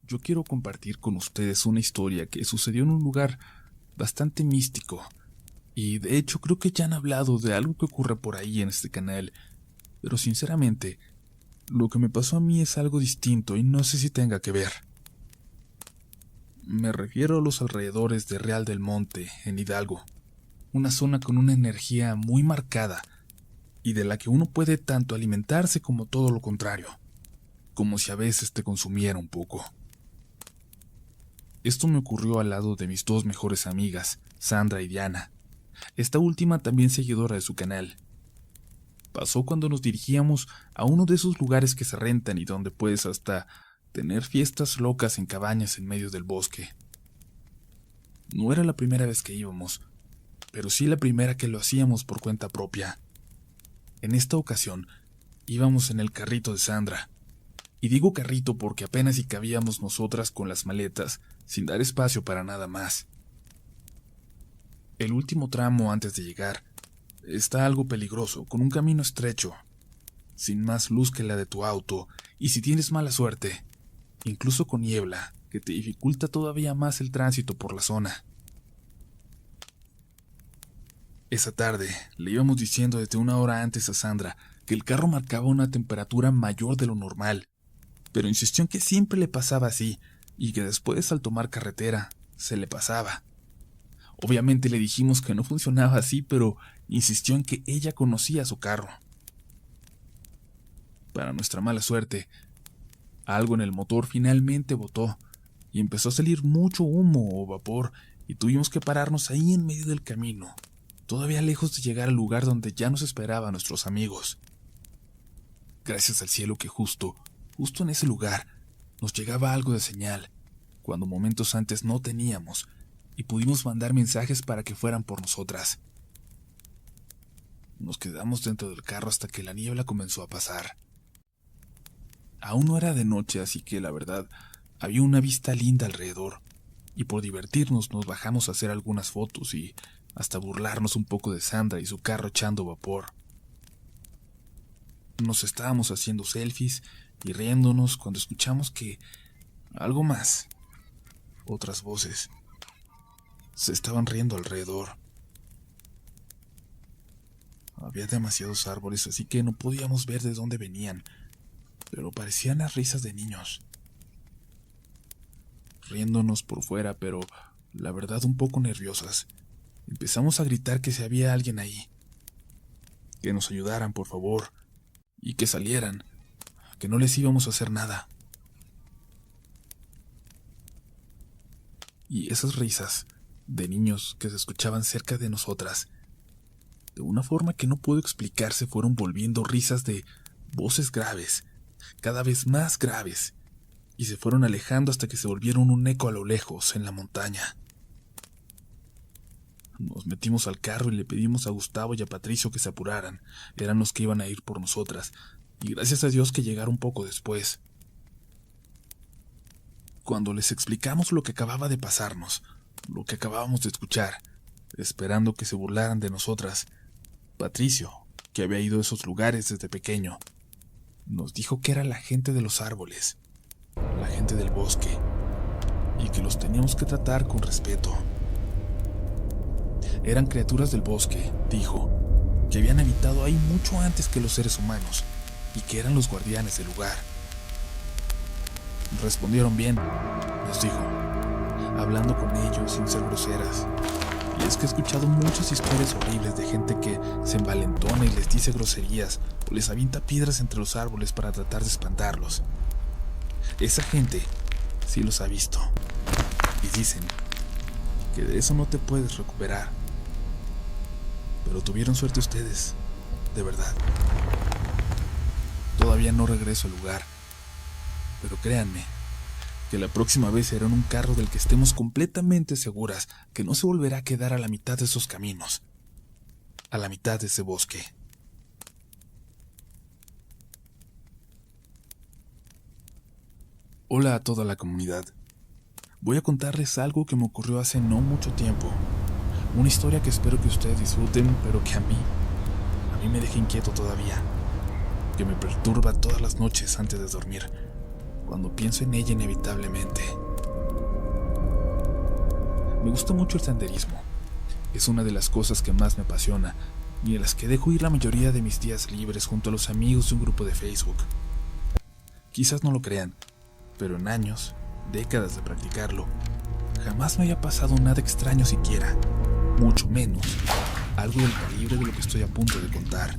yo quiero compartir con ustedes una historia que sucedió en un lugar bastante místico. Y de hecho creo que ya han hablado de algo que ocurre por ahí en este canal. Pero sinceramente, lo que me pasó a mí es algo distinto y no sé si tenga que ver. Me refiero a los alrededores de Real del Monte, en Hidalgo. Una zona con una energía muy marcada y de la que uno puede tanto alimentarse como todo lo contrario, como si a veces te consumiera un poco. Esto me ocurrió al lado de mis dos mejores amigas, Sandra y Diana, esta última también seguidora de su canal. Pasó cuando nos dirigíamos a uno de esos lugares que se rentan y donde puedes hasta tener fiestas locas en cabañas en medio del bosque. No era la primera vez que íbamos, pero sí la primera que lo hacíamos por cuenta propia. En esta ocasión, íbamos en el carrito de Sandra. Y digo carrito porque apenas si cabíamos nosotras con las maletas, sin dar espacio para nada más. El último tramo antes de llegar está algo peligroso, con un camino estrecho, sin más luz que la de tu auto, y si tienes mala suerte, incluso con niebla, que te dificulta todavía más el tránsito por la zona. Esa tarde le íbamos diciendo desde una hora antes a Sandra que el carro marcaba una temperatura mayor de lo normal, pero insistió en que siempre le pasaba así y que después al tomar carretera se le pasaba. Obviamente le dijimos que no funcionaba así, pero insistió en que ella conocía su carro. Para nuestra mala suerte, algo en el motor finalmente botó y empezó a salir mucho humo o vapor y tuvimos que pararnos ahí en medio del camino, todavía lejos de llegar al lugar donde ya nos esperaban nuestros amigos. Gracias al cielo que justo en ese lugar nos llegaba algo de señal, cuando momentos antes no teníamos, y pudimos mandar mensajes para que fueran por nosotras. Nos quedamos dentro del carro hasta que la niebla comenzó a pasar. Aún no era de noche, así que la verdad, había una vista linda alrededor, y por divertirnos nos bajamos a hacer algunas fotos y hasta burlarnos un poco de Sandra y su carro echando vapor. Nos estábamos haciendo selfies y riéndonos cuando escuchamos que algo más, otras voces, se estaban riendo alrededor. Había demasiados árboles, así que no podíamos ver de dónde venían, pero parecían las risas de niños. Riéndonos por fuera, pero la verdad un poco nerviosas, empezamos a gritar que si había alguien ahí, que nos ayudaran por favor, y que salieran, que no les íbamos a hacer nada. Y esas risas de niños que se escuchaban cerca de nosotras, de una forma que no puedo explicar, se fueron volviendo risas de voces graves, cada vez más graves, y se fueron alejando hasta que se volvieron un eco a lo lejos en la montaña. Nos metimos al carro y le pedimos a Gustavo y a Patricio que se apuraran, eran los que iban a ir por nosotras, y gracias a Dios que llegaron poco después. Cuando les explicamos lo que acababa de pasarnos, lo que acabábamos de escuchar, esperando que se burlaran de nosotras, Patricio, que había ido a esos lugares desde pequeño, nos dijo que era la gente de los árboles, la gente del bosque, y que los teníamos que tratar con respeto. Eran criaturas del bosque, dijo, que habían habitado ahí mucho antes que los seres humanos, y que eran los guardianes del lugar. Respondieron bien, nos dijo, hablando con ellos sin ser groseras. Y es que he escuchado muchas historias horribles de gente que se envalentona y les dice groserías o les avienta piedras entre los árboles para tratar de espantarlos. Esa gente sí los ha visto. Y dicen que de eso no te puedes recuperar. Pero tuvieron suerte ustedes, de verdad. Todavía no regreso al lugar, pero créanme que la próxima vez será en un carro del que estemos completamente seguras que no se volverá a quedar a la mitad de esos caminos, a la mitad de ese bosque. Hola a toda la comunidad. Voy a contarles algo que me ocurrió hace no mucho tiempo. Una historia que espero que ustedes disfruten, pero que a mí me deja inquieto todavía, que me perturba todas las noches antes de dormir. cuando pienso en ella inevitablemente. Me gusta mucho el senderismo. Es una de las cosas que más me apasiona y en las que dejo ir la mayoría de mis días libres junto a los amigos de un grupo de Facebook. Quizás no lo crean, pero en años, décadas de practicarlo, jamás me había pasado nada extraño siquiera, mucho menos algo del calibre de lo que estoy a punto de contar.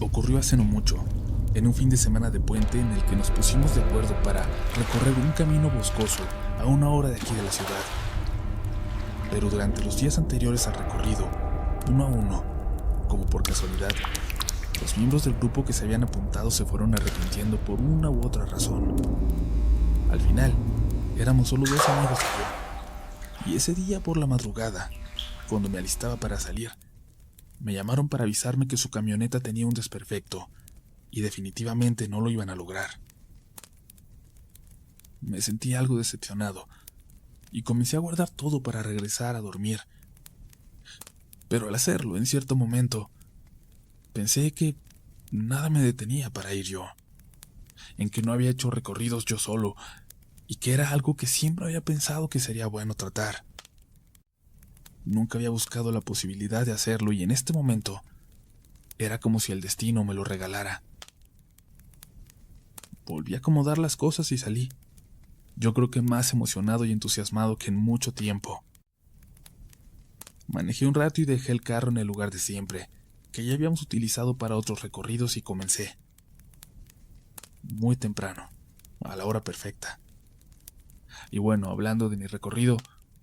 Ocurrió hace no mucho, en un fin de semana de puente en el que nos pusimos de acuerdo para recorrer un camino boscoso a 1 hora de aquí de la ciudad. Pero durante los días anteriores al recorrido, uno a uno, como por casualidad, los miembros del grupo que se habían apuntado se fueron arrepintiendo por una u otra razón. Al final, éramos solo 2 amigos y yo. Y ese día por la madrugada, cuando me alistaba para salir, me llamaron para avisarme que su camioneta tenía un desperfecto y definitivamente no lo iban a lograr. Me sentí algo decepcionado y comencé a guardar todo para regresar a dormir. Pero al hacerlo, en cierto momento, pensé que nada me detenía para ir yo, en que no había hecho recorridos yo solo y que era algo que siempre había pensado que sería bueno tratar. Nunca había buscado la posibilidad de hacerlo y en este momento era como si el destino me lo regalara. Volví a acomodar las cosas y salí. Yo creo que más emocionado y entusiasmado que en mucho tiempo. Manejé un rato y dejé el carro en el lugar de siempre, que ya habíamos utilizado para otros recorridos y comencé. Muy temprano, a la hora perfecta. Y bueno, hablando de mi recorrido,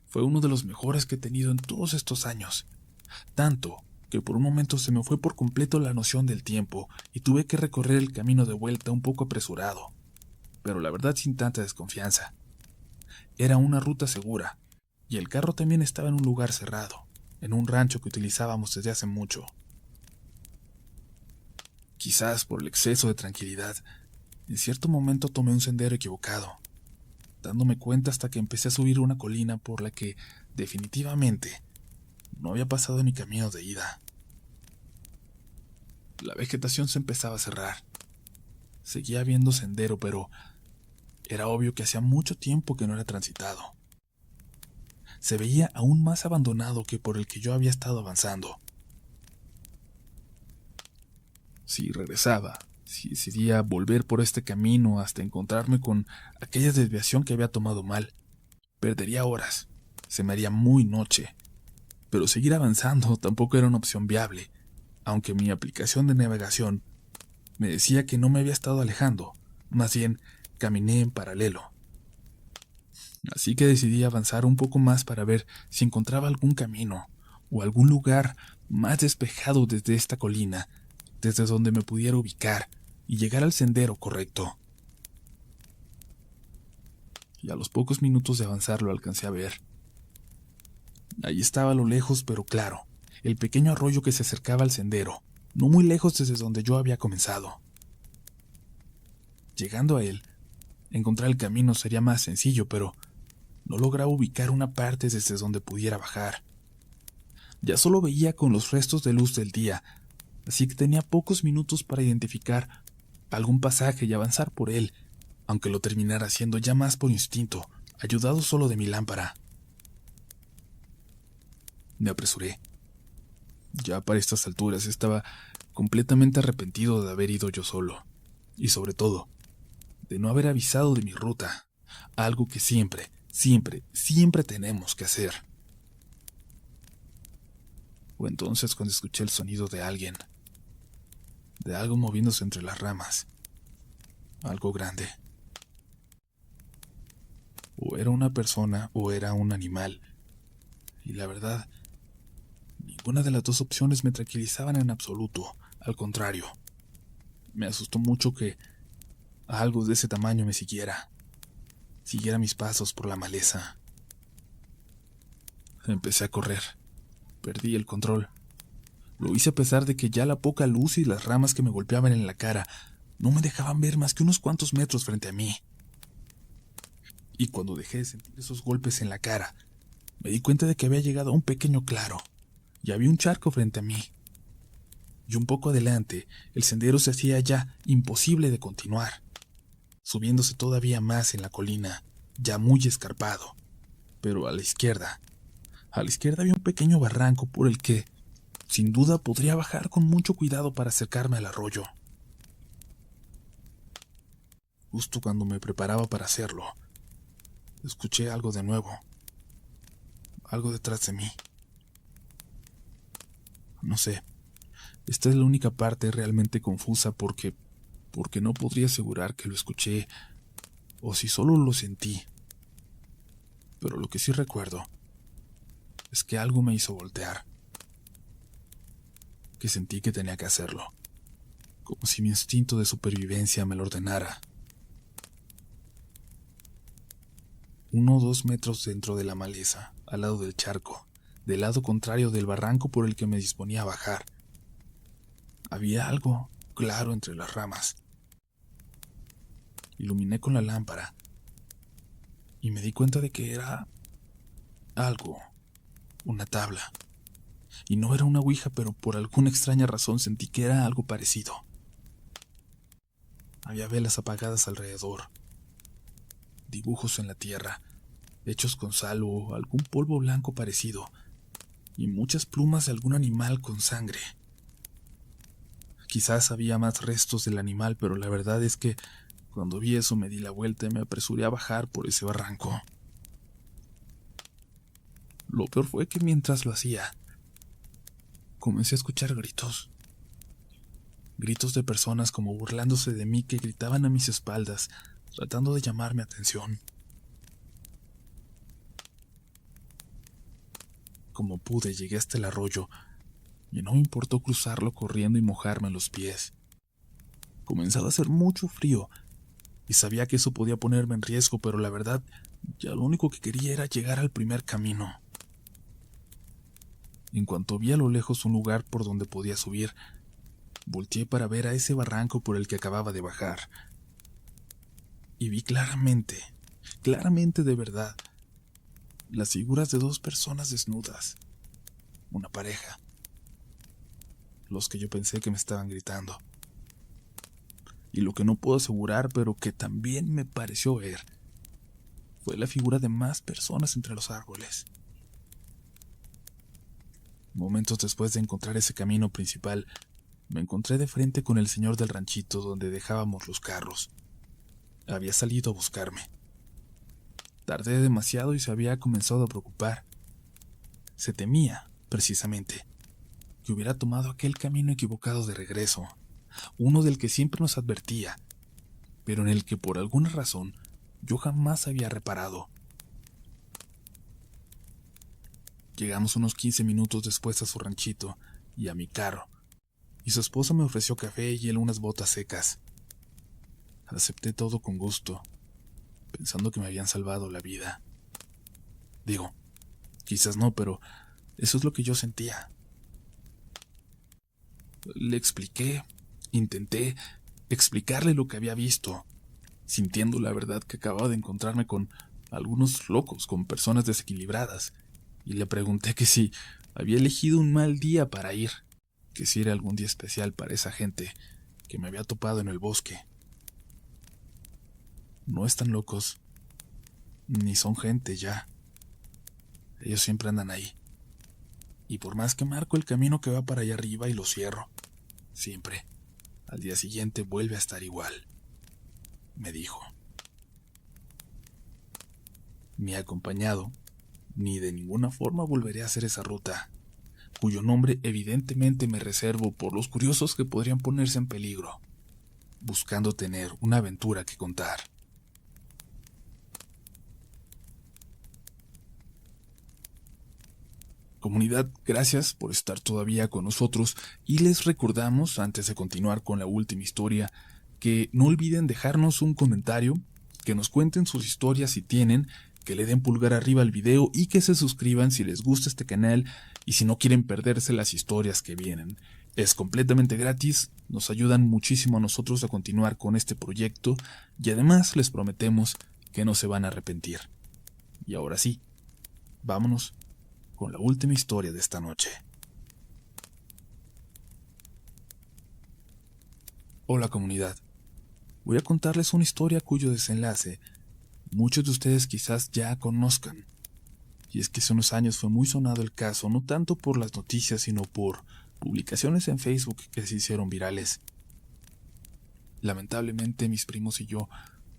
fue uno de los mejores que he tenido en todos estos años. Tanto que por un momento se me fue por completo la noción del tiempo y tuve que recorrer el camino de vuelta un poco apresurado, pero la verdad sin tanta desconfianza. Era una ruta segura, y el carro también estaba en un lugar cerrado, en un rancho que utilizábamos desde hace mucho. Quizás por el exceso de tranquilidad, en cierto momento tomé un sendero equivocado, dándome cuenta hasta que empecé a subir una colina por la que, definitivamente, no había pasado mi camino de ida. La vegetación se empezaba a cerrar. Seguía habiendo sendero, pero era obvio que hacía mucho tiempo que no era transitado. Se veía aún más abandonado que por el que yo había estado avanzando. Si regresaba, si decidía volver por este camino hasta encontrarme con aquella desviación que había tomado mal, perdería horas, se me haría muy noche. Pero seguir avanzando tampoco era una opción viable, aunque mi aplicación de navegación me decía que no me había estado alejando, más bien caminé en paralelo. Así que decidí avanzar un poco más para ver si encontraba algún camino o algún lugar más despejado desde esta colina, desde donde me pudiera ubicar y llegar al sendero correcto. Y a los pocos minutos de avanzar lo alcancé a ver. Allí estaba a lo lejos, pero claro, el pequeño arroyo que se acercaba al sendero, no muy lejos desde donde yo había comenzado. Llegando a él, encontrar el camino sería más sencillo, pero no lograba ubicar una parte desde donde pudiera bajar. Ya solo veía con los restos de luz del día, así que tenía pocos minutos para identificar algún pasaje y avanzar por él, aunque lo terminara haciendo ya más por instinto, ayudado solo de mi lámpara. Me apresuré. Ya para estas alturas estaba completamente arrepentido de haber ido yo solo, y sobre todo, de no haber avisado de mi ruta, algo que siempre tenemos que hacer. Fue entonces cuando escuché el sonido de alguien, de algo moviéndose entre las ramas, algo grande. O era una persona o era un animal, y la verdad, ninguna de las dos opciones me tranquilizaban en absoluto, al contrario. Me asustó mucho que algo de ese tamaño me siguiera mis pasos por la maleza. Empecé a correr. Perdí el control. Lo hice a pesar de que ya la poca luz y las ramas que me golpeaban en la cara no me dejaban ver más que unos cuantos metros frente a mí. Y cuando dejé de sentir esos golpes en la cara, me di cuenta de que había llegado a un pequeño claro, y había un charco frente a mí. Y un poco adelante, el sendero se hacía ya imposible de continuar. subiéndose todavía más en la colina, ya muy escarpado. Pero a la izquierda había un pequeño barranco por el que, sin duda, podría bajar con mucho cuidado para acercarme al arroyo. Justo cuando me preparaba para hacerlo, escuché algo de nuevo, algo detrás de mí. No sé, esta es la única parte realmente confusa porque no podría asegurar que lo escuché o si solo lo sentí. Pero lo que sí recuerdo es que algo me hizo voltear, que sentí que tenía que hacerlo, como si mi instinto de supervivencia me lo ordenara. 1 o 2 metros dentro de la maleza, al lado del charco, del lado contrario del barranco por el que me disponía a bajar, había algo claro entre las ramas. Iluminé con la lámpara y me di cuenta de que era algo, una tabla. Y no era una ouija, pero por alguna extraña razón sentí que era algo parecido. Había velas apagadas alrededor, dibujos en la tierra, hechos con sal o algún polvo blanco parecido, y muchas plumas de algún animal con sangre. Quizás había más restos del animal, pero la verdad es que cuando vi eso me di la vuelta y me apresuré a bajar por ese barranco. Lo peor fue que mientras lo hacía, comencé a escuchar gritos. Gritos de personas como burlándose de mí que gritaban a mis espaldas, tratando de llamar mi atención. Como pude, llegué hasta el arroyo, y no me importó cruzarlo corriendo y mojarme los pies. Comenzaba a hacer mucho frío, y sabía que eso podía ponerme en riesgo, pero la verdad, ya lo único que quería era llegar al primer camino. En cuanto vi a lo lejos un lugar por donde podía subir, volteé para ver a ese barranco por el que acababa de bajar. Y vi claramente de verdad, las figuras de 2 personas desnudas, una pareja, los que yo pensé que me estaban gritando. Y lo que no puedo asegurar, pero que también me pareció ver, fue la figura de más personas entre los árboles. Momentos después de encontrar ese camino principal, me encontré de frente con el señor del ranchito donde dejábamos los carros. Había salido a buscarme. Tardé demasiado y se había comenzado a preocupar. Se temía, precisamente, que hubiera tomado aquel camino equivocado de regreso, uno del que siempre nos advertía, pero en el que por alguna razón yo jamás había reparado. Llegamos unos 15 minutos después a su ranchito y a mi carro, y su esposa me ofreció café y él unas botas secas. Acepté todo con gusto, pensando que me habían salvado la vida. Digo, quizás no, pero eso es lo que yo sentía. Le expliqué, intenté explicarle lo que había visto, sintiendo la verdad que acababa de encontrarme con algunos locos, con personas desequilibradas, y le pregunté que si había elegido un mal día para ir, que si era algún día especial para esa gente que me había topado en el bosque. No están locos, ni son gente ya. Ellos siempre andan ahí. Y por más que marco el camino que va para allá arriba y lo cierro, siempre, al día siguiente vuelve a estar igual, me dijo. Ni acompañado, ni de ninguna forma volveré a hacer esa ruta, cuyo nombre evidentemente me reservo por los curiosos que podrían ponerse en peligro, buscando tener una aventura que contar. Comunidad, gracias por estar todavía con nosotros y les recordamos, antes de continuar con la última historia, que no olviden dejarnos un comentario, que nos cuenten sus historias si tienen, que le den pulgar arriba al video y que se suscriban si les gusta este canal y si no quieren perderse las historias que vienen. Es completamente gratis, nos ayudan muchísimo a nosotros a continuar con este proyecto y además les prometemos que no se van a arrepentir. Y ahora sí, vámonos con la última historia de esta noche. Hola comunidad, voy a contarles una historia cuyo desenlace muchos de ustedes quizás ya conozcan. Y es que hace unos años fue muy sonado el caso, no tanto por las noticias, sino por publicaciones en Facebook que se hicieron virales. Lamentablemente, mis primos y yo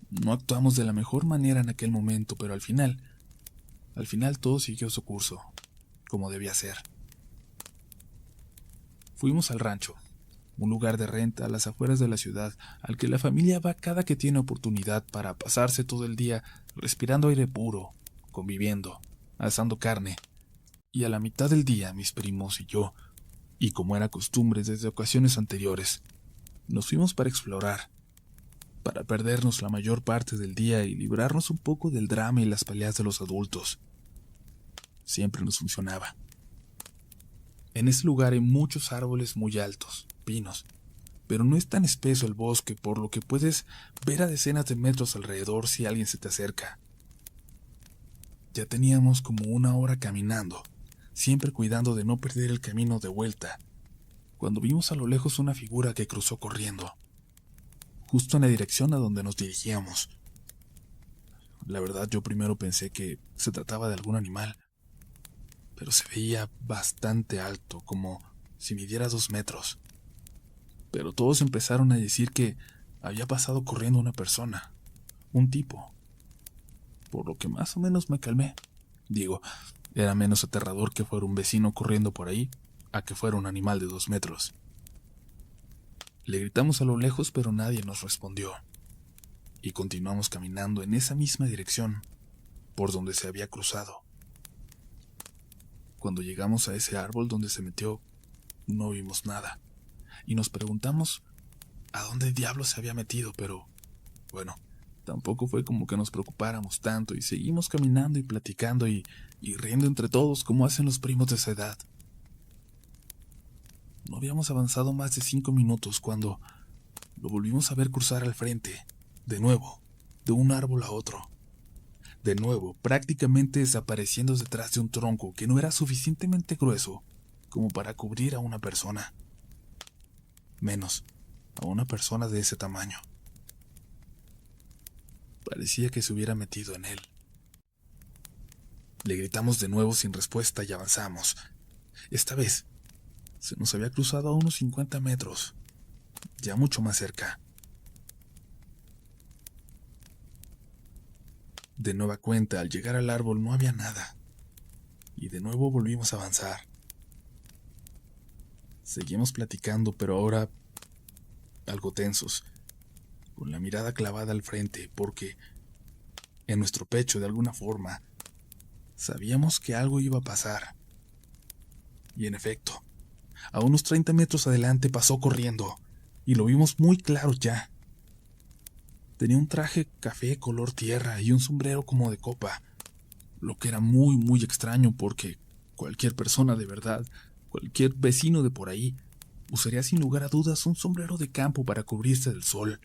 no actuamos de la mejor manera en aquel momento, pero al final todo siguió su curso, como debía ser. Fuimos al rancho, un lugar de renta a las afueras de la ciudad, al que la familia va cada que tiene oportunidad para pasarse todo el día respirando aire puro, conviviendo, asando carne. Y a la mitad del día, mis primos y yo, y como era costumbre desde ocasiones anteriores, nos fuimos para explorar, para perdernos la mayor parte del día y librarnos un poco del drama y las peleas de los adultos. Siempre nos funcionaba. En ese lugar hay muchos árboles muy altos, pinos, pero no es tan espeso el bosque, por lo que puedes ver a decenas de metros alrededor si alguien se te acerca. Ya teníamos como una hora caminando, siempre cuidando de no perder el camino de vuelta, cuando vimos a lo lejos una figura que cruzó corriendo, justo en la dirección a donde nos dirigíamos. La verdad, yo primero pensé que se trataba de algún animal, pero se veía bastante alto, como si midiera 2 metros. Pero todos empezaron a decir que había pasado corriendo una persona, un tipo, por lo que más o menos me calmé. Digo, era menos aterrador que fuera un vecino corriendo por ahí a que fuera un animal de 2 metros. Le gritamos a lo lejos, pero nadie nos respondió, y continuamos caminando en esa misma dirección, por donde se había cruzado. Cuando llegamos a ese árbol donde se metió, no vimos nada, y nos preguntamos a dónde diablos se había metido, pero, bueno, tampoco fue como que nos preocupáramos tanto, y seguimos caminando y platicando y riendo entre todos como hacen los primos de esa edad. No habíamos avanzado más de 5 minutos cuando lo volvimos a ver cruzar al frente, de nuevo, de un árbol a otro. De nuevo, prácticamente desapareciendo detrás de un tronco que no era suficientemente grueso como para cubrir a una persona. Menos a una persona de ese tamaño. Parecía que se hubiera metido en él. Le gritamos de nuevo sin respuesta y avanzamos. Esta vez se nos había cruzado a unos 50 metros, ya mucho más cerca. De nueva cuenta, al llegar al árbol no había nada, y de nuevo volvimos a avanzar. Seguimos platicando, pero ahora algo tensos, con la mirada clavada al frente, porque en nuestro pecho, de alguna forma, sabíamos que algo iba a pasar. Y en efecto, a unos 30 metros adelante pasó corriendo, y lo vimos muy claro ya. Tenía un traje café color tierra y un sombrero como de copa, lo que era muy, muy extraño porque cualquier persona de verdad, cualquier vecino de por ahí, usaría sin lugar a dudas un sombrero de campo para cubrirse del sol.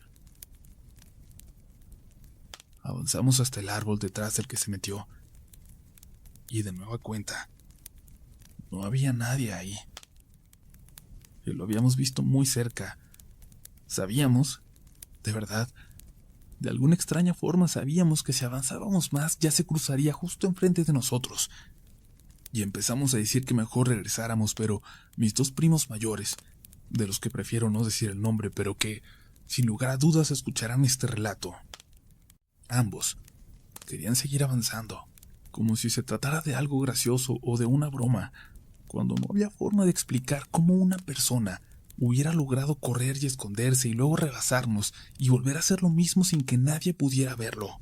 Avanzamos hasta el árbol detrás del que se metió, y de nueva cuenta, no había nadie ahí. Y lo habíamos visto muy cerca. Sabíamos, de verdad, de alguna extraña forma sabíamos que si avanzábamos más ya se cruzaría justo enfrente de nosotros. Y empezamos a decir que mejor regresáramos, pero mis 2 primos mayores, de los que prefiero no decir el nombre, pero que, sin lugar a dudas, escucharán este relato, ambos querían seguir avanzando, como si se tratara de algo gracioso o de una broma, cuando no había forma de explicar cómo una persona hubiera logrado correr y esconderse y luego rebasarnos y volver a hacer lo mismo sin que nadie pudiera verlo.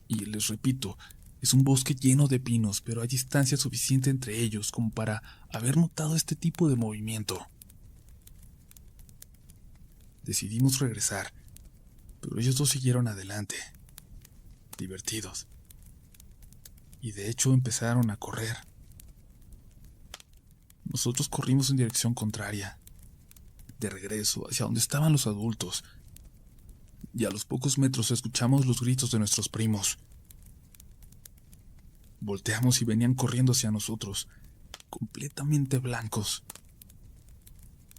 Y les repito, es un bosque lleno de pinos, pero hay distancia suficiente entre ellos como para haber notado este tipo de movimiento. Decidimos regresar, pero ellos 2 siguieron adelante, divertidos. Y de hecho empezaron a correr. Nosotros corrimos en dirección contraria, de regreso hacia donde estaban los adultos, y a los pocos metros escuchamos los gritos de nuestros primos. Volteamos y venían corriendo hacia nosotros, completamente blancos.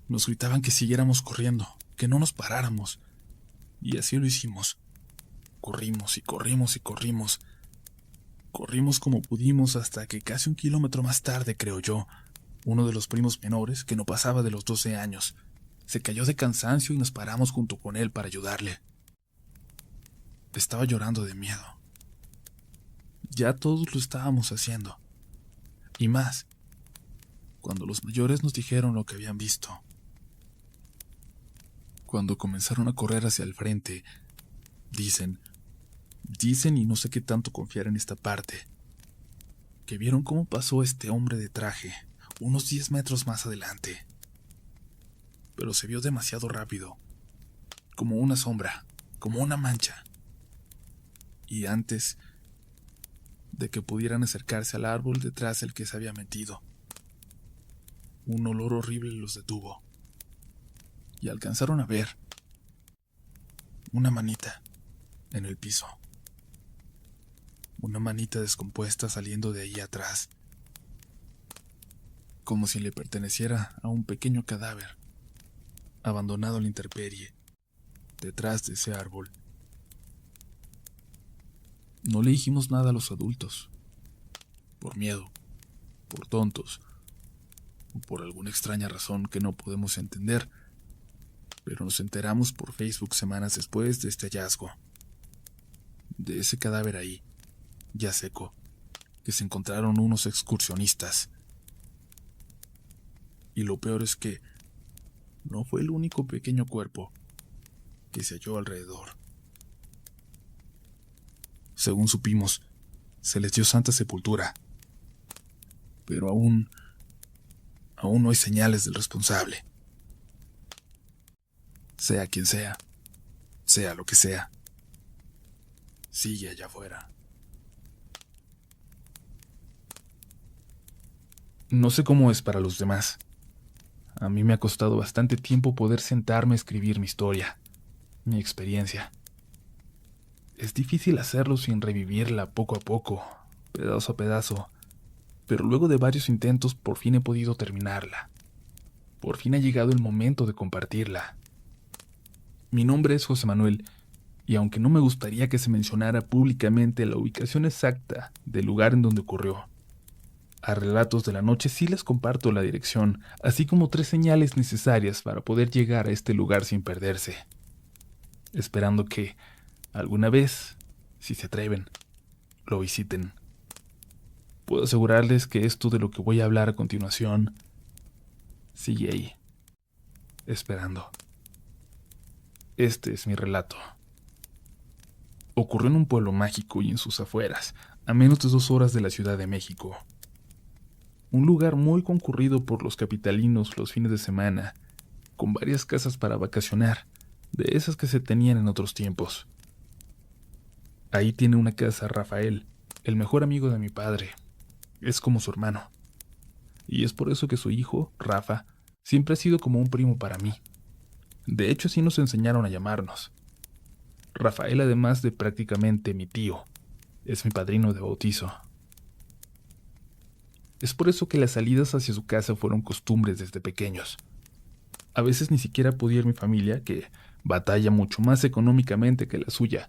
Nos gritaban que siguiéramos corriendo, que no nos paráramos, Y así lo hicimos. Corrimos y corrimos y corrimos. Corrimos como pudimos hasta que casi 1 kilómetro más tarde, creo yo, uno de los primos menores, que no pasaba de los 12 años, se cayó de cansancio y nos paramos junto con él para ayudarle. Estaba llorando de miedo. Ya todos lo estábamos haciendo. Y más, cuando los mayores nos dijeron lo que habían visto. Cuando comenzaron a correr hacia el frente, dicen y no sé qué tanto confiar en esta parte, que vieron cómo pasó este hombre de traje, unos 10 metros más adelante. Pero se vio demasiado rápido, como una sombra, como una mancha. Y antes de que pudieran acercarse al árbol detrás del que se había metido, un olor horrible los detuvo. Y alcanzaron a ver una manita en el piso. Una manita descompuesta saliendo de ahí atrás, como si le perteneciera a un pequeño cadáver, abandonado a la intemperie, detrás de ese árbol. No le dijimos nada a los adultos, por miedo, por tontos, o por alguna extraña razón que no podemos entender, pero nos enteramos por Facebook semanas después de este hallazgo, de ese cadáver ahí, ya seco, que se encontraron unos excursionistas. Y lo peor es que no fue el único pequeño cuerpo que se halló alrededor. Según supimos, se les dio santa sepultura, pero aún no hay señales del responsable. Sea quien sea lo que sea, sigue allá afuera. No sé cómo es para los demás. A mí me ha costado bastante tiempo poder sentarme a escribir mi historia, mi experiencia. Es difícil hacerlo sin revivirla poco a poco, pedazo a pedazo, pero luego de varios intentos por fin he podido terminarla. Por fin ha llegado el momento de compartirla. Mi nombre es José Manuel, y aunque no me gustaría que se mencionara públicamente la ubicación exacta del lugar en donde ocurrió, a Relatos de la Noche sí les comparto la dirección, así como 3 señales necesarias para poder llegar a este lugar sin perderse. Esperando que, alguna vez, si se atreven, lo visiten. Puedo asegurarles que esto de lo que voy a hablar a continuación sigue ahí, esperando. Este es mi relato. Ocurrió en un pueblo mágico y en sus afueras, a menos de 2 horas de la Ciudad de México. Un lugar muy concurrido por los capitalinos los fines de semana, con varias casas para vacacionar, de esas que se tenían en otros tiempos. Ahí tiene una casa Rafael, el mejor amigo de mi padre. Es como su hermano. Y es por eso que su hijo, Rafa, siempre ha sido como un primo para mí. De hecho, así nos enseñaron a llamarnos. Rafael, además de prácticamente mi tío, es mi padrino de bautizo. Es por eso que las salidas hacia su casa fueron costumbres desde pequeños. A veces ni siquiera podía ir mi familia, que batalla mucho más económicamente que la suya,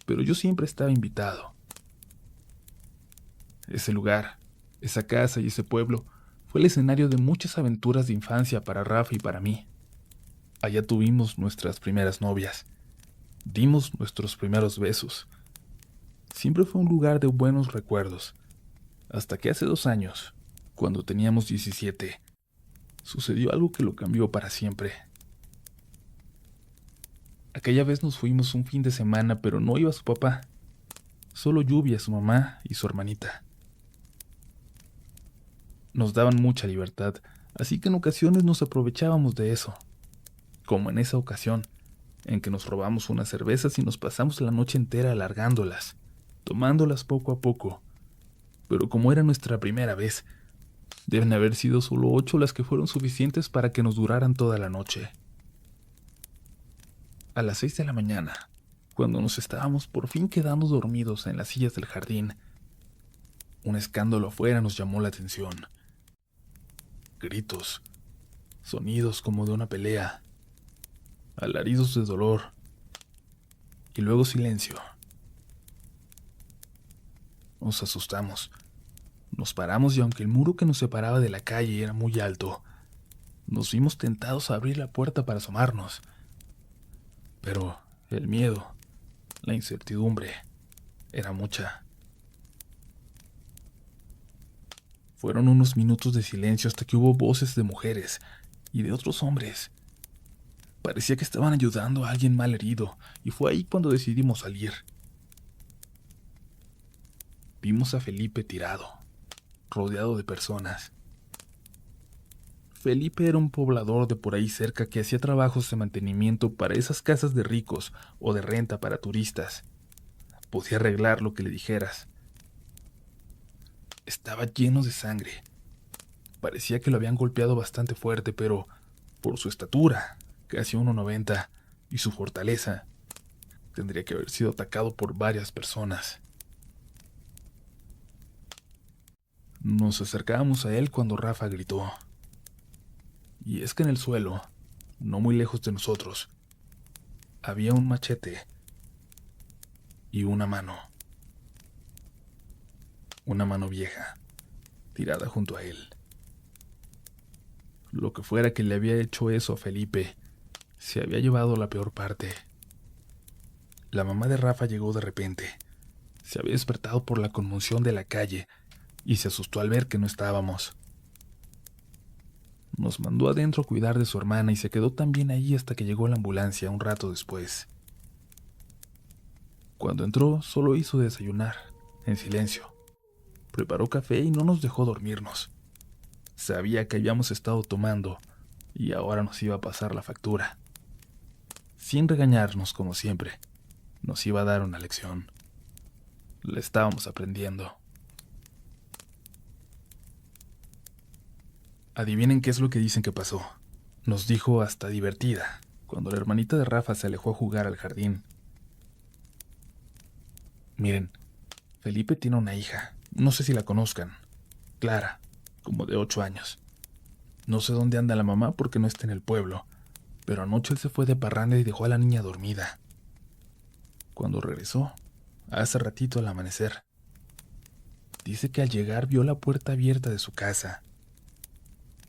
pero yo siempre estaba invitado. Ese lugar, esa casa y ese pueblo fue el escenario de muchas aventuras de infancia para Rafa y para mí. Allá tuvimos nuestras primeras novias, dimos nuestros primeros besos. Siempre fue un lugar de buenos recuerdos, hasta que hace 2 años, cuando teníamos 17, sucedió algo que lo cambió para siempre. Aquella vez nos fuimos un fin de semana, pero no iba su papá, solo Lluvia, su mamá y su hermanita. Nos daban mucha libertad, así que en ocasiones nos aprovechábamos de eso, como en esa ocasión, en que nos robamos unas cervezas y nos pasamos la noche entera alargándolas, tomándolas poco a poco. Pero como era nuestra primera vez, deben haber sido solo 8 las que fueron suficientes para que nos duraran toda la noche. A las 6 de la mañana, cuando nos estábamos por fin quedando dormidos en las sillas del jardín, un escándalo afuera nos llamó la atención. Gritos, sonidos como de una pelea, alaridos de dolor, y luego silencio. Nos asustamos. Nos paramos y aunque el muro que nos separaba de la calle era muy alto, nos vimos tentados a abrir la puerta para asomarnos. Pero el miedo, la incertidumbre, era mucha. Fueron unos minutos de silencio hasta que hubo voces de mujeres y de otros hombres. Parecía que estaban ayudando a alguien mal herido, y fue ahí cuando decidimos salir. Vimos a Felipe tirado, rodeado de personas. Felipe era un poblador de por ahí cerca que hacía trabajos de mantenimiento para esas casas de ricos o de renta para turistas. Podía arreglar lo que le dijeras. Estaba lleno de sangre. Parecía que lo habían golpeado bastante fuerte, pero por su estatura, casi 1,90, y su fortaleza, tendría que haber sido atacado por varias personas. Nos acercábamos a él cuando Rafa gritó. Y es que en el suelo, no muy lejos de nosotros, había un machete y una mano. Una mano vieja, tirada junto a él. Lo que fuera que le había hecho eso a Felipe, se había llevado la peor parte. La mamá de Rafa llegó de repente. Se había despertado por la conmoción de la calle y se asustó al ver que no estábamos. Nos mandó adentro a cuidar de su hermana y se quedó también ahí hasta que llegó la ambulancia un rato después. Cuando entró, solo hizo desayunar, en silencio. Preparó café y no nos dejó dormirnos. Sabía que habíamos estado tomando y ahora nos iba a pasar la factura. Sin regañarnos, como siempre, nos iba a dar una lección. La estábamos aprendiendo. Adivinen qué es lo que dicen que pasó. Nos dijo hasta divertida, cuando la hermanita de Rafa se alejó a jugar al jardín. Miren, Felipe tiene una hija, no sé si la conozcan, Clara, como de 8 años. No sé dónde anda la mamá porque no está en el pueblo, pero anoche él se fue de parranda y dejó a la niña dormida. Cuando regresó, hace ratito al amanecer, dice que al llegar vio la puerta abierta de su casa.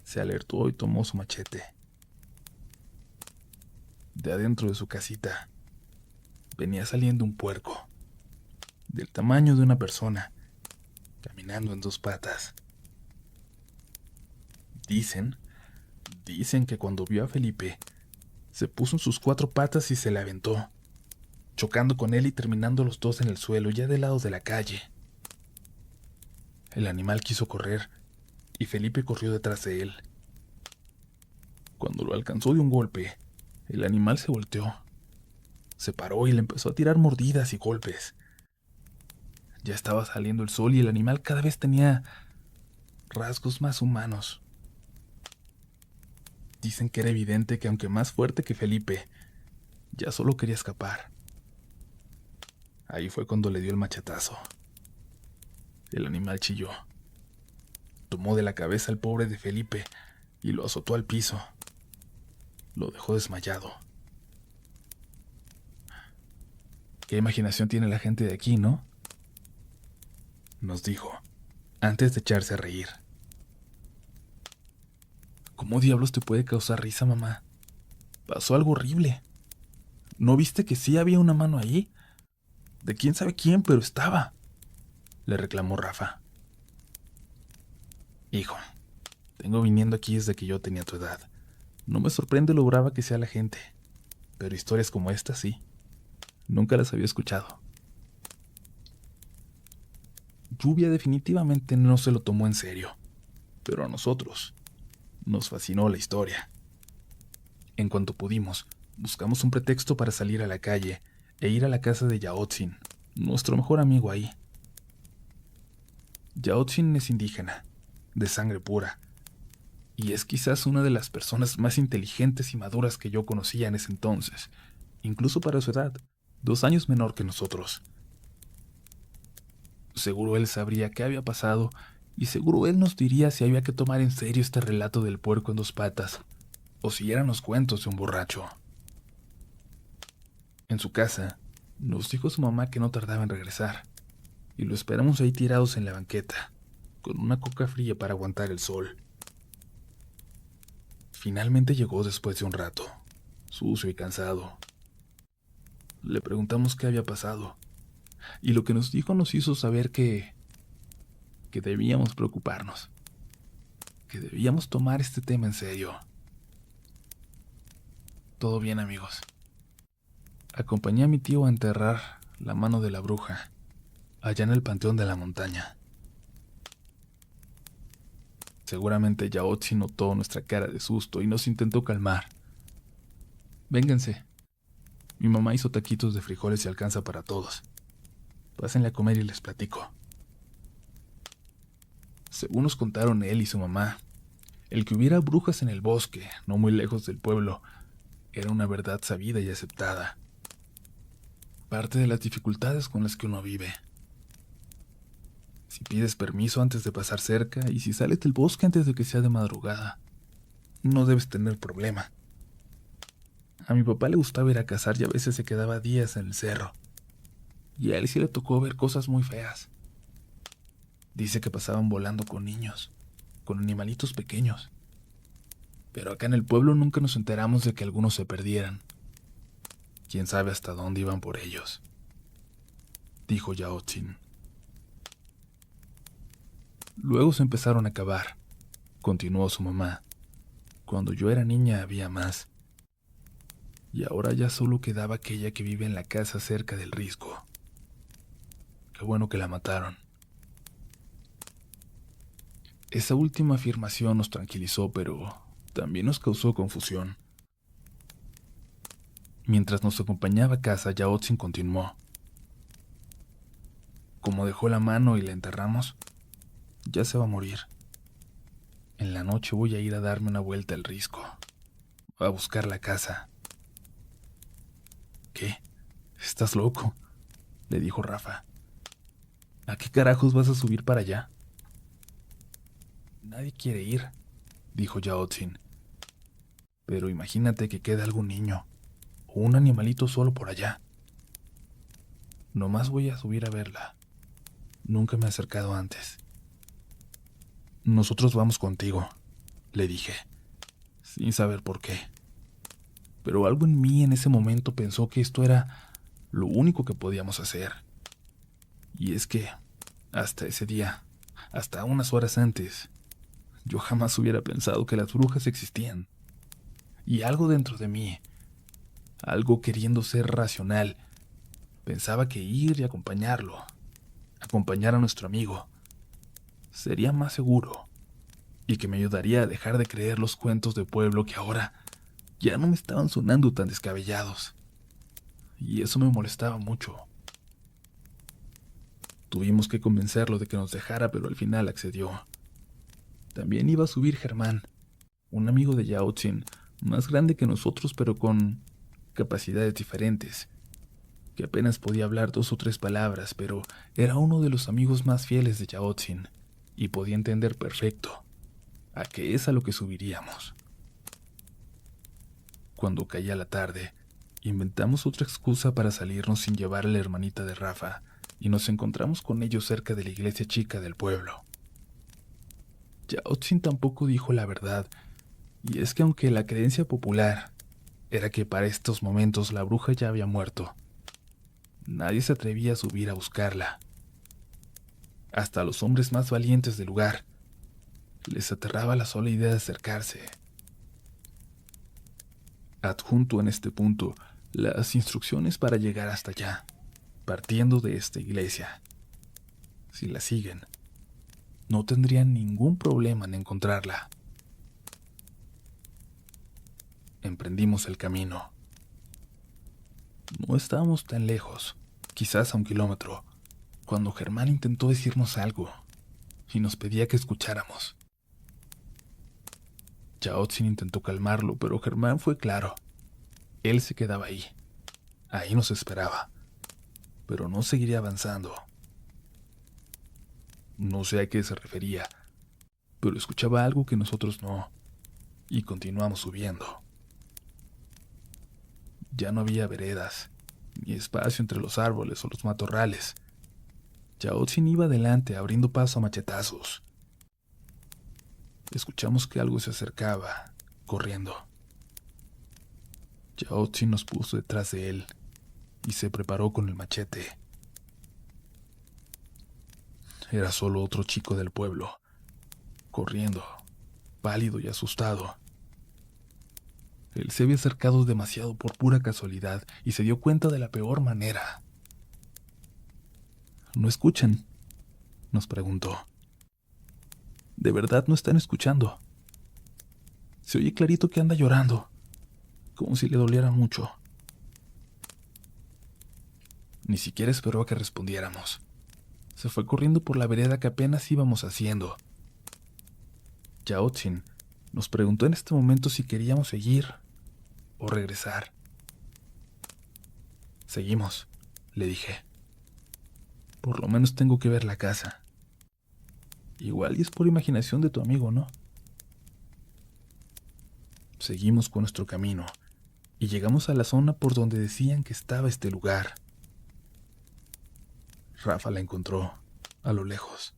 Se alertó y tomó su machete. De adentro de su casita venía saliendo un puerco, del tamaño de una persona, caminando en 2 patas. Dicen que cuando vio a Felipe, se puso en sus 4 patas y se le aventó, chocando con él y terminando los dos en el suelo, ya del lado de la calle. El animal quiso correr, y Felipe corrió detrás de él. Cuando lo alcanzó de un golpe, el animal se volteó, se paró y le empezó a tirar mordidas y golpes. Ya estaba saliendo el sol y el animal cada vez tenía rasgos más humanos. Dicen que era evidente que aunque más fuerte que Felipe, ya solo quería escapar. Ahí fue cuando le dio el machetazo. El animal chilló. Tomó de la cabeza al pobre de Felipe y lo azotó al piso. Lo dejó desmayado. Qué imaginación tiene la gente de aquí, ¿no? Nos dijo, antes de echarse a reír. ¿Cómo diablos te puede causar risa, mamá? Pasó algo horrible. ¿No viste que sí había una mano ahí? De quién sabe quién, pero estaba, le reclamó Rafa. Hijo, tengo viniendo aquí desde que yo tenía tu edad. No me sorprende lo brava que sea la gente, pero historias como esta sí. Nunca las había escuchado. Lluvia definitivamente no se lo tomó en serio, pero a nosotros nos fascinó la historia. En cuanto pudimos, buscamos un pretexto para salir a la calle e ir a la casa de Yaotzin, nuestro mejor amigo ahí. Yaotzin es indígena, de sangre pura, y es quizás una de las personas más inteligentes y maduras que yo conocía en ese entonces, incluso para su edad, 2 años menor que nosotros. Seguro él sabría qué había pasado, y seguro él nos diría si había que tomar en serio este relato del puerco en 2 patas, o si eran los cuentos de un borracho. En su casa, Nos dijo su mamá que no tardaba en regresar, y lo esperamos ahí tirados en la banqueta, con una coca fría para aguantar el sol. Finalmente llegó después de un rato, sucio y cansado. Le preguntamos qué había pasado, y lo que nos dijo nos hizo saber que debíamos preocuparnos, que debíamos tomar este tema en serio. Todo bien, amigos. Acompañé a mi tío a enterrar la mano de la bruja, allá en el panteón de la montaña. Seguramente Yaotzi notó nuestra cara de susto y nos intentó calmar. Vénganse. Mi mamá hizo taquitos de frijoles y alcanza para todos. Pásenle a comer y les platico. Según nos contaron él y su mamá, el que hubiera brujas en el bosque, no muy lejos del pueblo, era una verdad sabida y aceptada. Parte de las dificultades con las que uno vive. Si pides permiso antes de pasar cerca y si sales del bosque antes de que sea de madrugada, no debes tener problema. A mi papá le gustaba ir a cazar y a veces se quedaba días en el cerro. Y a él sí le tocó ver cosas muy feas. Dice que pasaban volando con niños, con animalitos pequeños. Pero acá en el pueblo nunca nos enteramos de que algunos se perdieran. Quién sabe hasta dónde iban por ellos, dijo Yaotzin. Luego se empezaron a cavar, continuó su mamá. Cuando yo era niña había más. Y ahora ya solo quedaba aquella que vive en la casa cerca del risco. Qué bueno que la mataron. Esa última afirmación nos tranquilizó, pero también nos causó confusión. Mientras nos acompañaba a casa, Yaotzin continuó. Como dejó la mano y la enterramos, ya se va a morir. En la noche voy a ir a darme una vuelta al risco, a buscar la casa. ¿Qué? ¿Estás loco?, le dijo Rafa. ¿A qué carajos vas a subir para allá? Nadie quiere ir, dijo Yaotzin. Pero imagínate que queda algún niño o un animalito solo por allá. Nomás voy a subir a verla. Nunca me he acercado antes. Nosotros vamos contigo, le dije, sin saber por qué. Pero algo en mí en ese momento pensó que esto era lo único que podíamos hacer. Y es que, hasta ese día, hasta unas horas antes, yo jamás hubiera pensado que las brujas existían. Y algo dentro de mí, algo queriendo ser racional, pensaba que ir y acompañarlo, acompañar a nuestro amigo, sería más seguro y que me ayudaría a dejar de creer los cuentos de pueblo que ahora ya no me estaban sonando tan descabellados. Y eso me molestaba mucho. Tuvimos que convencerlo de que nos dejara, pero al final accedió. También iba a subir Germán, un amigo de Yaotzin, más grande que nosotros pero con capacidades diferentes, que apenas podía hablar 2 o 3 palabras, pero era uno de los amigos más fieles de Yaotzin y podía entender perfecto a qué es a lo que subiríamos. Cuando caía la tarde, inventamos otra excusa para salirnos sin llevar a la hermanita de Rafa y nos encontramos con ellos cerca de la iglesia chica del pueblo. Yaotzin tampoco dijo la verdad, y es que aunque la creencia popular era que para estos momentos la bruja ya había muerto, nadie se atrevía a subir a buscarla. Hasta a los hombres más valientes del lugar les aterraba la sola idea de acercarse. Adjunto en este punto las instrucciones para llegar hasta allá, partiendo de esta iglesia. Si la siguen, no tendrían ningún problema en encontrarla. Emprendimos el camino. No estábamos tan lejos, quizás a 1 kilómetro, cuando Germán intentó decirnos algo y nos pedía que escucháramos. Yaotzin intentó calmarlo, pero Germán fue claro. Él se quedaba ahí. Ahí nos esperaba. Pero no seguiría avanzando. No sé a qué se refería, pero escuchaba algo que nosotros no, y continuamos subiendo. Ya no había veredas, ni espacio entre los árboles o los matorrales. Yaotzin iba adelante, abriendo paso a machetazos. Escuchamos que algo se acercaba, corriendo. Yaotzin nos puso detrás de él y se preparó con el machete. Era solo otro chico del pueblo, corriendo, pálido y asustado. Él se había acercado demasiado por pura casualidad y se dio cuenta de la peor manera. ¿No escuchan?, nos preguntó. ¿De verdad no están escuchando? Se oye clarito que anda llorando, como si le doliera mucho. Ni siquiera esperó a que respondiéramos. Se fue corriendo por la vereda que apenas íbamos haciendo. Yaotzin nos preguntó en este momento si queríamos seguir o regresar. Seguimos, le dije. Por lo menos tengo que ver la casa. Igual y es por imaginación de tu amigo, ¿no? Seguimos con nuestro camino y llegamos a la zona por donde decían que estaba este lugar. Rafa la encontró, a lo lejos.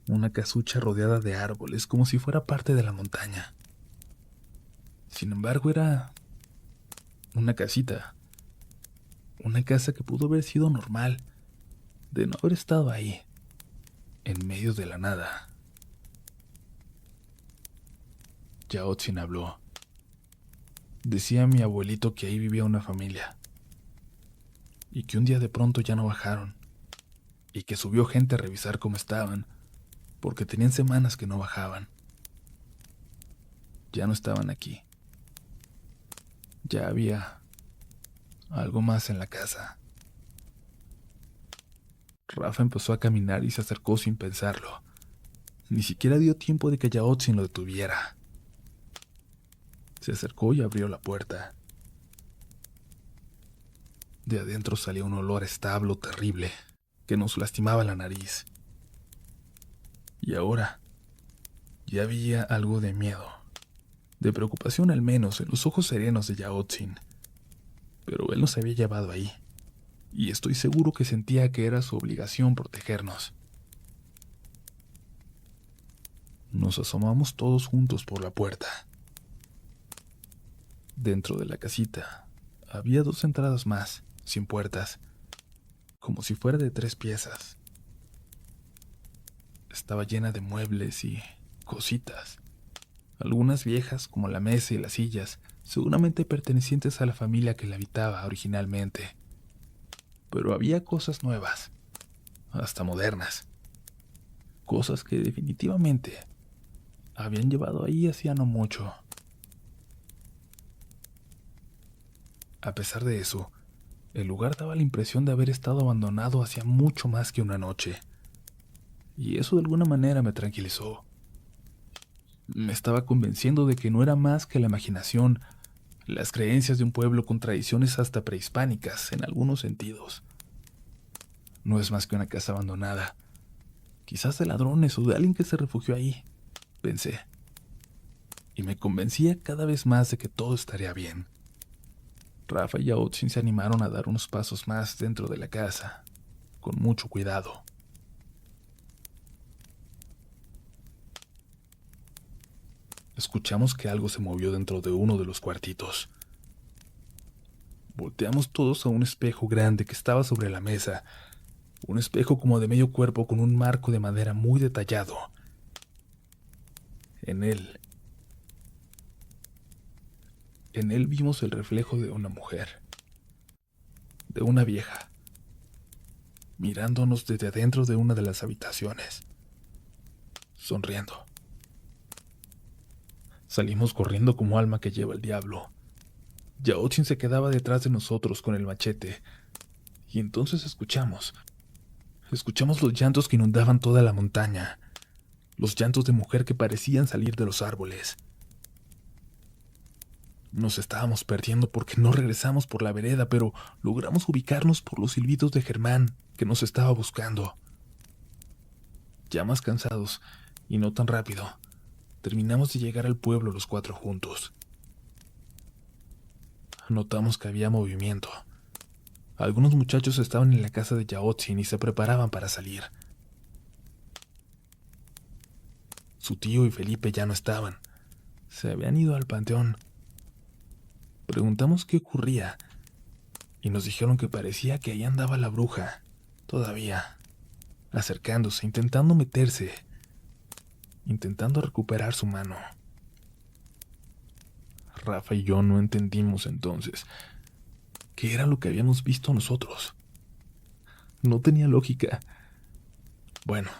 Una casucha rodeada de árboles, como si fuera parte de la montaña. Sin embargo, era una casita. Una casa que pudo haber sido normal, de no haber estado ahí, en medio de la nada. Yaotzin habló. Decía mi abuelito que ahí vivía una familia, y que un día de pronto ya no bajaron, y que subió gente a revisar cómo estaban, porque tenían semanas que no bajaban. Ya no estaban aquí. Ya había algo más en la casa. Rafa empezó a caminar y se acercó sin pensarlo. Ni siquiera dio tiempo de que Yaotzin lo detuviera. Se acercó y abrió la puerta. De adentro salía un olor a establo terrible que nos lastimaba la nariz. Y ahora ya había algo de miedo, de preocupación al menos, en los ojos serenos de Yaotzin. Pero él nos había llevado ahí, y estoy seguro que sentía que era su obligación protegernos. Nos asomamos todos juntos por la puerta. Dentro de la casita había 2 entradas más, sin puertas, como si fuera de 3 piezas. Estaba llena de muebles y cositas, algunas viejas como la mesa y las sillas, seguramente pertenecientes a la familia que la habitaba originalmente. Pero había cosas nuevas, hasta modernas, cosas que definitivamente habían llevado ahí hacía no mucho. A pesar de eso, el lugar daba la impresión de haber estado abandonado hacía mucho más que una noche, y eso de alguna manera me tranquilizó. Me estaba convenciendo de que no era más que la imaginación, las creencias de un pueblo con tradiciones hasta prehispánicas en algunos sentidos. No es más que una casa abandonada, quizás de ladrones o de alguien que se refugió ahí, pensé, y me convencía cada vez más de que todo estaría bien. Rafa y Yaotzin se animaron a dar unos pasos más dentro de la casa, con mucho cuidado. Escuchamos que algo se movió dentro de uno de los cuartitos. Volteamos todos a un espejo grande que estaba sobre la mesa, un espejo como de medio cuerpo con un marco de madera muy detallado. En él vimos el reflejo de una mujer, de una vieja, mirándonos desde adentro de una de las habitaciones, sonriendo. Salimos corriendo como alma que lleva el diablo. Yaotzin se quedaba detrás de nosotros con el machete, y entonces escuchamos los llantos que inundaban toda la montaña, los llantos de mujer que parecían salir de los árboles. Nos estábamos perdiendo porque no regresamos por la vereda, pero logramos ubicarnos por los silbidos de Germán, que nos estaba buscando. Ya más cansados, y no tan rápido, terminamos de llegar al pueblo los 4 juntos. Notamos que había movimiento. Algunos muchachos estaban en la casa de Yaotzin y se preparaban para salir. Su tío y Felipe ya no estaban. Se habían ido al panteón. Preguntamos qué ocurría y nos dijeron que parecía que ahí andaba la bruja, todavía, acercándose, intentando meterse, intentando recuperar su mano. Rafa y yo no entendimos entonces qué era lo que habíamos visto nosotros. No tenía lógica. Bueno,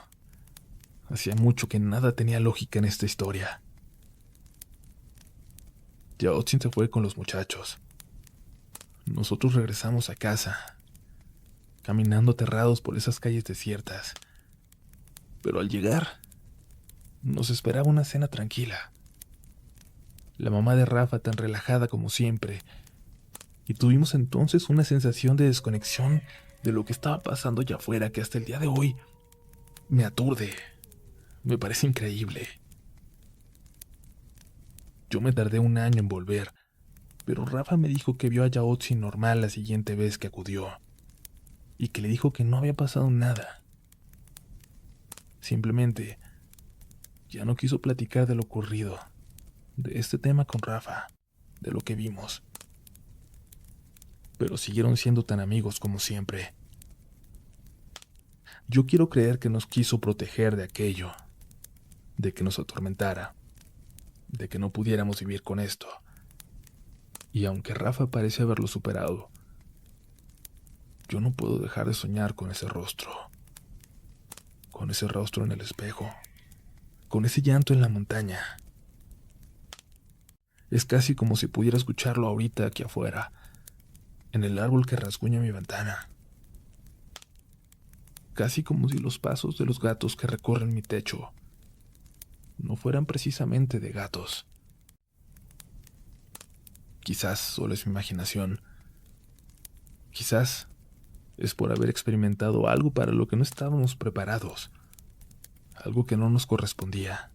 hacía mucho que nada tenía lógica en esta historia. Yaotzin se fue con los muchachos. Nosotros regresamos a casa, caminando aterrados por esas calles desiertas. Pero al llegar, nos esperaba una cena tranquila. La mamá de Rafa tan relajada como siempre, y tuvimos entonces una sensación de desconexión de lo que estaba pasando allá afuera que hasta el día de hoy me aturde, me parece increíble. Yo me tardé un año en volver, pero Rafa me dijo que vio a Yaotzin normal la siguiente vez que acudió, y que le dijo que no había pasado nada. Simplemente ya no quiso platicar de lo ocurrido, de este tema con Rafa, de lo que vimos. Pero siguieron siendo tan amigos como siempre. Yo quiero creer que nos quiso proteger de aquello, de que nos atormentara, de que no pudiéramos vivir con esto. Y aunque Rafa parece haberlo superado, yo no puedo dejar de soñar con ese rostro en el espejo, con ese llanto en la montaña. Es casi como si pudiera escucharlo ahorita aquí afuera, en el árbol que rasguña mi ventana. Casi como si los pasos de los gatos que recorren mi techo no fueran precisamente de gatos. Quizás solo es mi imaginación. Quizás es por haber experimentado algo para lo que no estábamos preparados, algo que no nos correspondía.